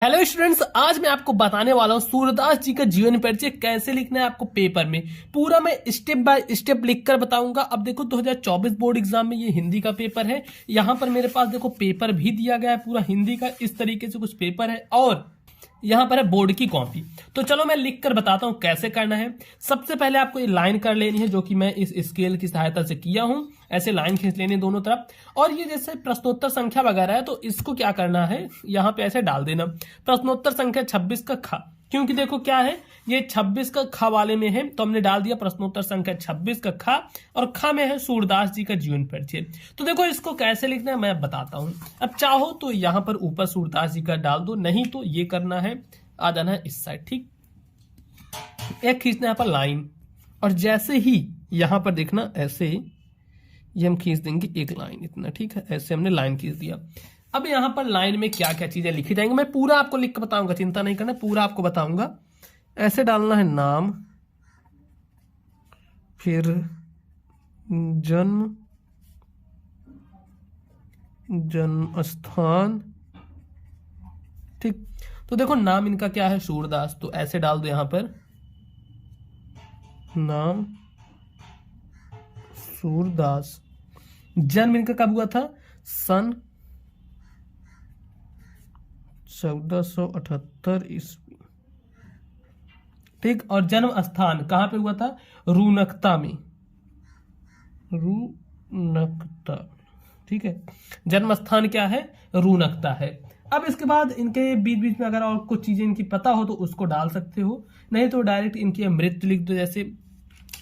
Hello students, आज मैं आपको बताने वाला हूँ सूरदास जी का जीवन परिचय कैसे लिखना है आपको पेपर में। पूरा मैं स्टेप बाय स्टेप लिखकर बताऊंगा। अब देखो 2024 बोर्ड एग्जाम में ये हिंदी का पेपर है। यहाँ पर मेरे पास देखो पेपर भी दिया गया है पूरा हिंदी का, इस तरीके से कुछ पेपर है और यहाँ पर है बोर्ड की कॉपी। तो चलो मैं लिख कर बताता हूँ कैसे करना है। सबसे पहले आपको ये लाइन कर लेनी है, जो कि मैं इस स्केल की सहायता से किया हूँ। ऐसे लाइन खींच लेनी है दोनों तरफ। और ये जैसे प्रश्नोत्तर संख्या वगैरह है तो इसको क्या करना है, यहाँ पे ऐसे डाल देना प्रश्नोत्तर संख्या 26 का ख। क्योंकि देखो क्या है, ये 26 का ख वाले में है तो हमने डाल दिया प्रश्नोत्तर संख्या 26 का ख। और ख में है सूरदास जी का जीवन परिचय। तो देखो इसको कैसे लिखना है मैं बताता हूं। अब चाहो तो यहां पर ऊपर सूरदास जी का डाल दो, नहीं तो ये करना है, आ जाना है इस साइड। ठीक, एक खींचना है यहाँ पर लाइन। और जैसे ही यहां पर देखना ऐसे ये हम खींच देंगे एक लाइन इतना। ठीक है, ऐसे हमने लाइन खींच दिया। अब यहाँ पर लाइन में क्या क्या चीजें लिखी जाएंगी मैं पूरा आपको लिख कर बताऊंगा, चिंता नहीं करना, पूरा आपको बताऊंगा। ऐसे डालना है नाम, फिर जन्म, जन्म स्थान। ठीक, तो देखो नाम इनका क्या है, सूरदास, तो ऐसे डाल दो यहां पर नाम सूरदास। जन्म इनका कब हुआ था, सन 1478 ईस्वी। ठीक, और जन्म स्थान कहां पे हुआ था, रूनकता में, रूनकता। ठीक है, जन्म स्थान क्या है, रूनकता है। अब इसके बाद इनके बीच बीच में अगर और कुछ चीजें इनकी पता हो तो उसको डाल सकते हो, नहीं तो डायरेक्ट इनकी मृत्यु लिख दो। जैसे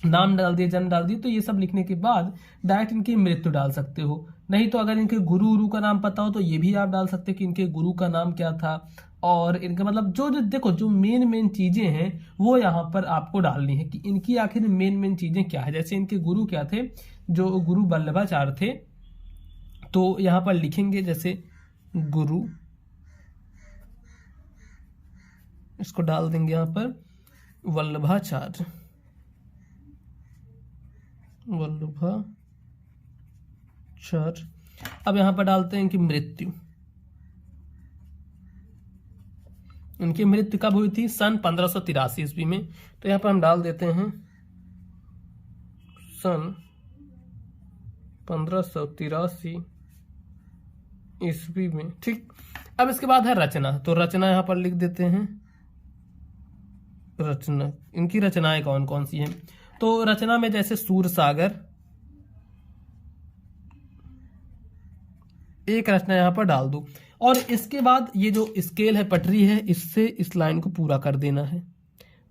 नाम डाल दिए, जन्म डाल दिए, तो ये सब लिखने के बाद डायरेक्ट इनकी मृत्यु डाल सकते हो। नहीं तो अगर इनके गुरु उरु का नाम पता हो तो ये भी आप डाल सकते हो कि इनके गुरु का नाम क्या था। और इनका मतलब जो जो देखो जो मेन मेन चीजें हैं वो यहाँ पर आपको डालनी है कि इनकी आखिर मेन मेन चीजें क्या है। जैसे इनके गुरु क्या थे, जो गुरु वल्लभाचार्य थे, तो यहाँ पर लिखेंगे जैसे गुरु, इसको डाल देंगे यहाँ पर वल्लभाचार्य, वल्लभाचार्य। अब यहां पर डालते हैं इनकी मृत्यु। इनकी मृत्यु कब हुई थी, सन 1583 ईस्वी में। तो यहां पर हम डाल देते हैं सन 1583 ईस्वी में। ठीक, अब इसके बाद है रचना, तो रचना यहां पर लिख देते हैं रचना। इनकी रचनाएं कौन कौन सी हैं, तो रचना में जैसे सूर सागर, एक रचना यहां पर डाल दो। और इसके बाद ये जो स्केल है, पटरी है, इससे इस लाइन को पूरा कर देना है,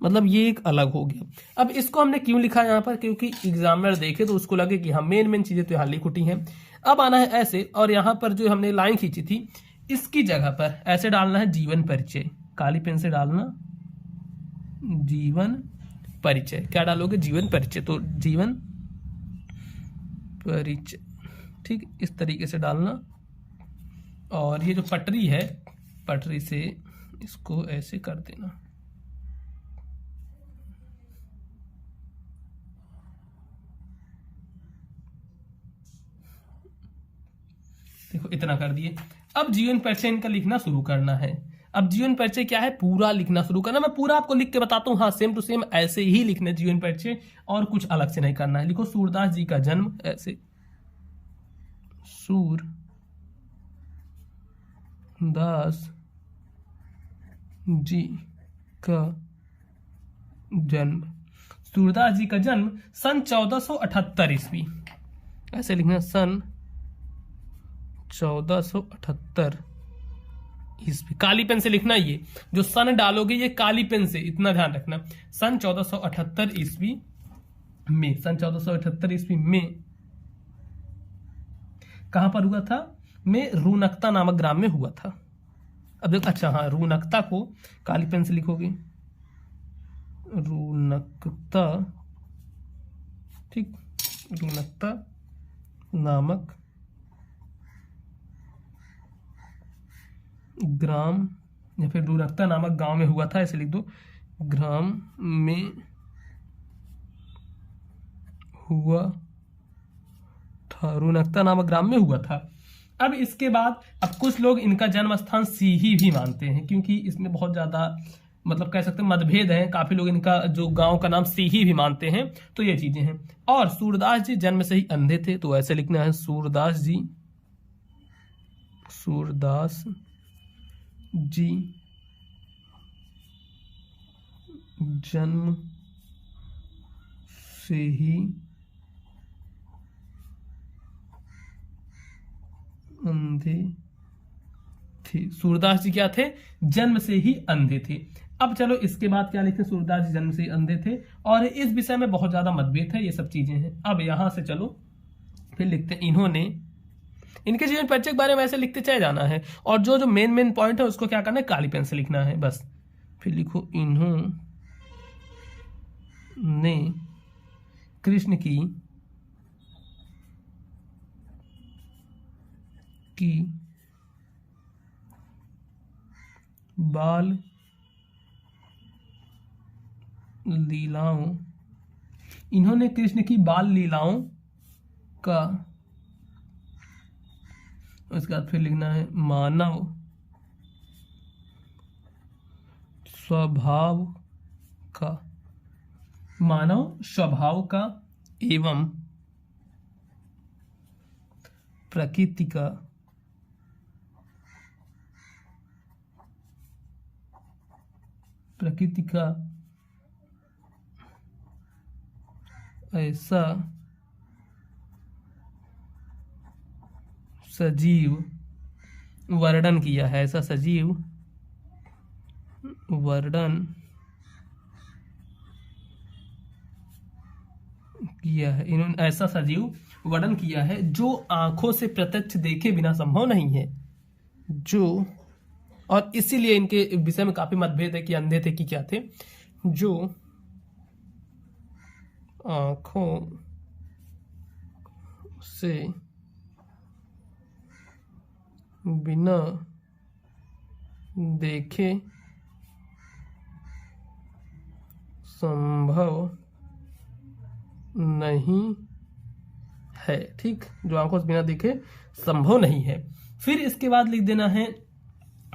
मतलब ये एक अलग हो गया। अब इसको हमने क्यों लिखा है यहाँ पर, क्योंकि एग्जामिनर देखे तो उसको लगे कि हाँ मेन मेन चीजें तो यहाँ लिख उठी हैं। अब आना है ऐसे, और यहाँ पर जो हमने लाइन खींची थी इसकी जगह पर ऐसे डालना है जीवन परिचय। काली पेन से डालना जीवन परिचय। क्या डालोगे, जीवन परिचय, तो जीवन परिचय। ठीक, इस तरीके से डालना। और ये जो पटरी है, पटरी से इसको ऐसे कर देना। देखो इतना कर दिए। अब जीवन परिचय इनका लिखना शुरू करना है। अब जीवन परिचय क्या है, पूरा लिखना शुरू करना। मैं पूरा आपको लिख के बताता हूँ, हाँ सेम टू सेम ऐसे ही लिखना है जीवन परिचय, और कुछ अलग से नहीं करना है। लिखो सूरदास जी का जन्म, ऐसे सूरदास जी का जन्म। सूरदास जी का जन्म सन 1478 ईस्वी, ऐसे लिखना सन 1478 ईस्वी। काली पेन से लिखना, ये जो सन डालोगे ये काली पेन से, इतना ध्यान रखना। सन 1478 ईस्वी में, सन 1478 ईस्वी में कहां पर हुआ था, में रूनकता नामक ग्राम में हुआ था। अब देखो, अच्छा हाँ, रूनकता को काली पेन से लिखोगे, रूनकता। ठीक, रूनकता नामक ग्राम, या फिर रूनकता नामक गांव में हुआ था, ऐसे लिख दो, ग्राम में हुआ था, रूनकता नामक ग्राम में हुआ था। अब इसके बाद अब कुछ लोग इनका जन्म स्थान सीही भी मानते हैं, क्योंकि इसमें बहुत ज्यादा मतलब कह सकते हैं मतभेद है, काफी लोग इनका जो गांव का नाम सीही भी मानते हैं। तो ये चीजें हैं। और सूरदास जी जन्म से ही अंधे थे, तो ऐसे लिखना है सूरदास जी जन्म से ही अंधे थे। सूरदास जी क्या थे? जन्म से ही अंधे थे। अब चलो इसके बाद क्या लिखते? सूरदास जी जन्म से ही अंधे थे, और इस विषय में बहुत ज्यादा मतभेद है, ये सब चीजें हैं। अब यहां से चलो फिर लिखते हैं, इन्होंने इनके जीवन परिचय के बारे में ऐसे लिखते चले जाना है, और जो जो मेन पॉइंट है उसको क्या करना है? काली पेन से लिखना है बस। फिर लिखो, इन्होंने कृष्ण की बाल लीलाओं, इन्होंने कृष्ण की बाल लीलाओं का, उसके बाद फिर लिखना है मानव स्वभाव का एवं प्रकृति का ऐसा सजीव वर्णन किया है, ऐसा सजीव वर्णन किया है, इन्होंने ऐसा सजीव वर्णन किया है जो आंखों से प्रत्यक्ष देखे बिना संभव नहीं है। जो, और इसीलिए इनके विषय में काफी मतभेद है कि अंधे थे कि क्या थे। जो आंखों से बिना देखे संभव नहीं है। ठीक, जो आंखों से बिना देखे संभव नहीं है। फिर इसके बाद लिख देना है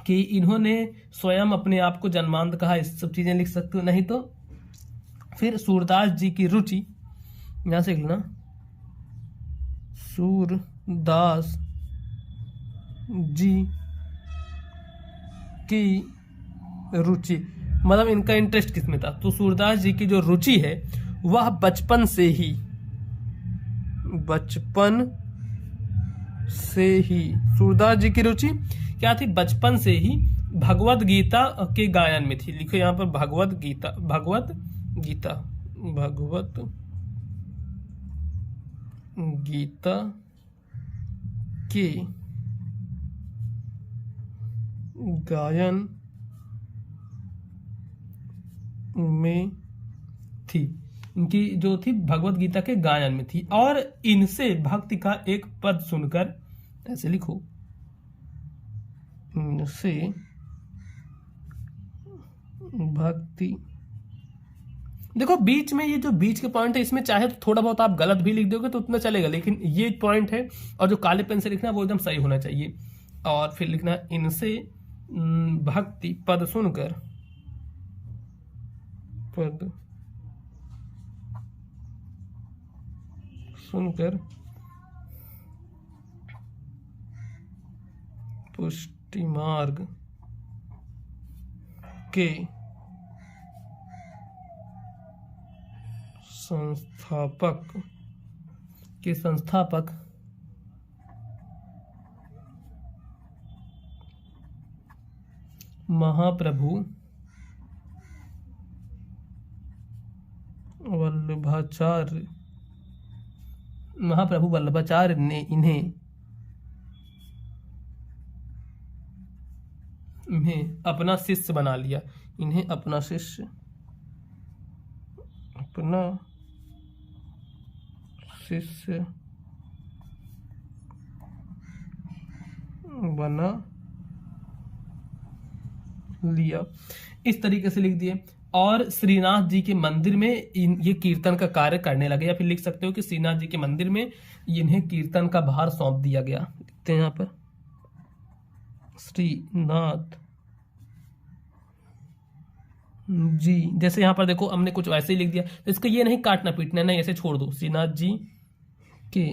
कि इन्होंने स्वयं अपने आप को जन्मांध कहा, इस सब चीजें लिख सकते हो। नहीं तो फिर सूरदास जी की रुचि, यहां से लिखना सूरदास जी की रुचि, मतलब इनका इंटरेस्ट किसमें था? तो सूरदास जी की जो रुचि है वह बचपन से ही सूरदास जी की रुचि क्या थी? बचपन से ही भगवत गीता के गायन में थी। लिखो यहां पर भगवत गीता के गायन में थी। इनकी जो थी भगवत गीता के गायन में थी, और इनसे भक्ति का एक पद सुनकर, ऐसे लिखो, इनसे भक्ति, देखो बीच में ये जो बीच के पॉइंट है इसमें चाहे तो थोड़ा बहुत आप गलत भी लिख दोगे तो उतना चलेगा, लेकिन ये पॉइंट है और जो काले पेन से लिखना है वो एकदम सही होना चाहिए। और फिर लिखना इनसे भक्ति पद सुनकर, पुष्टि मार्ग के संस्थापक महाप्रभु वल्लभाचार्य ने इन्हें अपना शिष्य बना लिया। इन्हें अपना शिष्य बना लिया, इस तरीके से लिख दिए। और श्रीनाथ जी के मंदिर में ये कीर्तन का कार्य करने लगे, या फिर लिख सकते हो कि श्रीनाथ जी के मंदिर में इन्हें कीर्तन का भार सौंप दिया गया। लिखते हैं यहाँ पर श्रीनाथ जी। जैसे यहाँ पर देखो हमने कुछ वैसे ही लिख दिया, तो इसको ये नहीं काटना पीटना, नहीं ऐसे छोड़ दो। श्रीनाथ जी के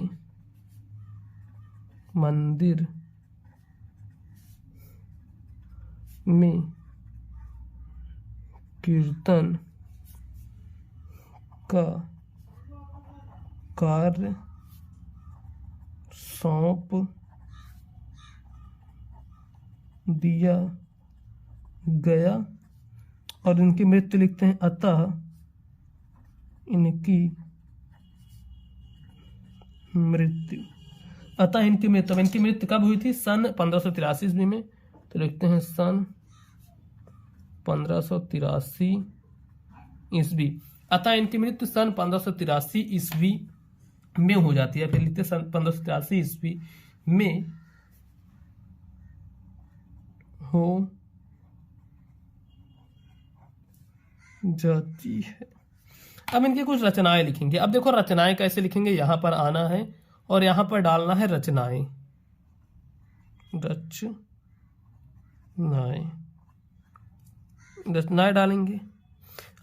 मंदिर में कीर्तन का कार्य सौंप दिया गया। और इनकी मृत्यु लिखते हैं अतः इनकी मृत्यु। अतः इनकी मृत्यु, इनकी मृत्यु कब हुई थी? सन 1583 ईस्वी में। तो लिखते हैं सन 1583 ईस्वी। अतः इनकी मृत्यु सन 1583 ईस्वी में हो जाती है। फिर लिखते हैं सन 1583 ईस्वी में हो जाती है। अब इनकी कुछ रचनाएं लिखेंगे। अब देखो रचनाएं कैसे लिखेंगे, यहां पर आना है और यहां पर डालना है रचनाएं। रचनाएं डालेंगे।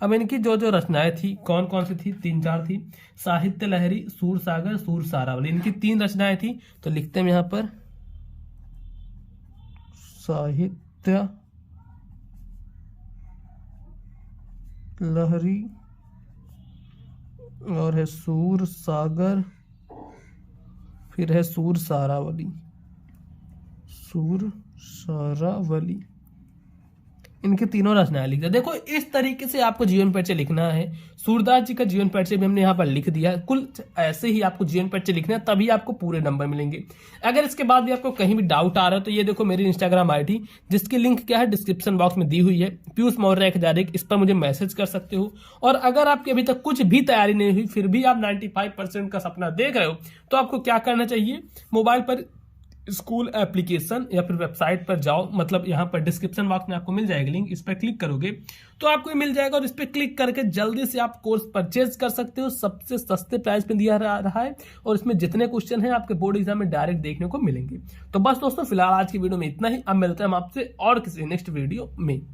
अब इनकी जो जो रचनाएं थी कौन कौन सी थी? 3-4 थी। साहित्य लहरी, सूरसागर, सूरसारावली, इनकी 3 रचनाएं थी। तो लिखते हैं यहां पर साहित्य लहरी और है सूरसागर, फिर है सूरसारावली। सूरसारावली, इनके तीनों रचनाएं लिख दिया। देखो इस तरीके से आपको जीवन परिचय लिखना है। सूरदास जी का जीवन परिचय भी हमने यहाँ पर लिख दिया। कुल ऐसे ही आपको जीवन परिचय लिखना है, तभी आपको पूरे नंबर मिलेंगे। अगर इसके बाद भी आपको कहीं भी डाउट आ रहा है तो ये देखो मेरी इंस्टाग्राम आईडी, जिसकी लिंक क्या है डिस्क्रिप्शन बॉक्स में दी हुई है, पीयूष मौर्य @, इस पर मुझे मैसेज कर सकते हो। और अगर आपकी अभी तक कुछ भी तैयारी नहीं हुई, फिर भी आप 95% का सपना देख रहे हो, तो आपको क्या करना चाहिए? मोबाइल पर स्कूल एप्लीकेशन या फिर वेबसाइट पर जाओ, मतलब यहाँ पर डिस्क्रिप्शन बॉक्स में आपको मिल जाएगा लिंक, इस पर क्लिक करोगे तो आपको मिल जाएगा। और इस पर क्लिक करके जल्दी से आप कोर्स परचेज कर सकते हो। सबसे सस्ते प्राइस में दिया रहा है और इसमें जितने क्वेश्चन हैं आपके बोर्ड एग्जाम में डायरेक्ट देखने को मिलेंगे। तो बस दोस्तों फिलहाल आज की वीडियो में इतना ही। अब मिलते हैं हम आपसे और किसी नेक्स्ट वीडियो में।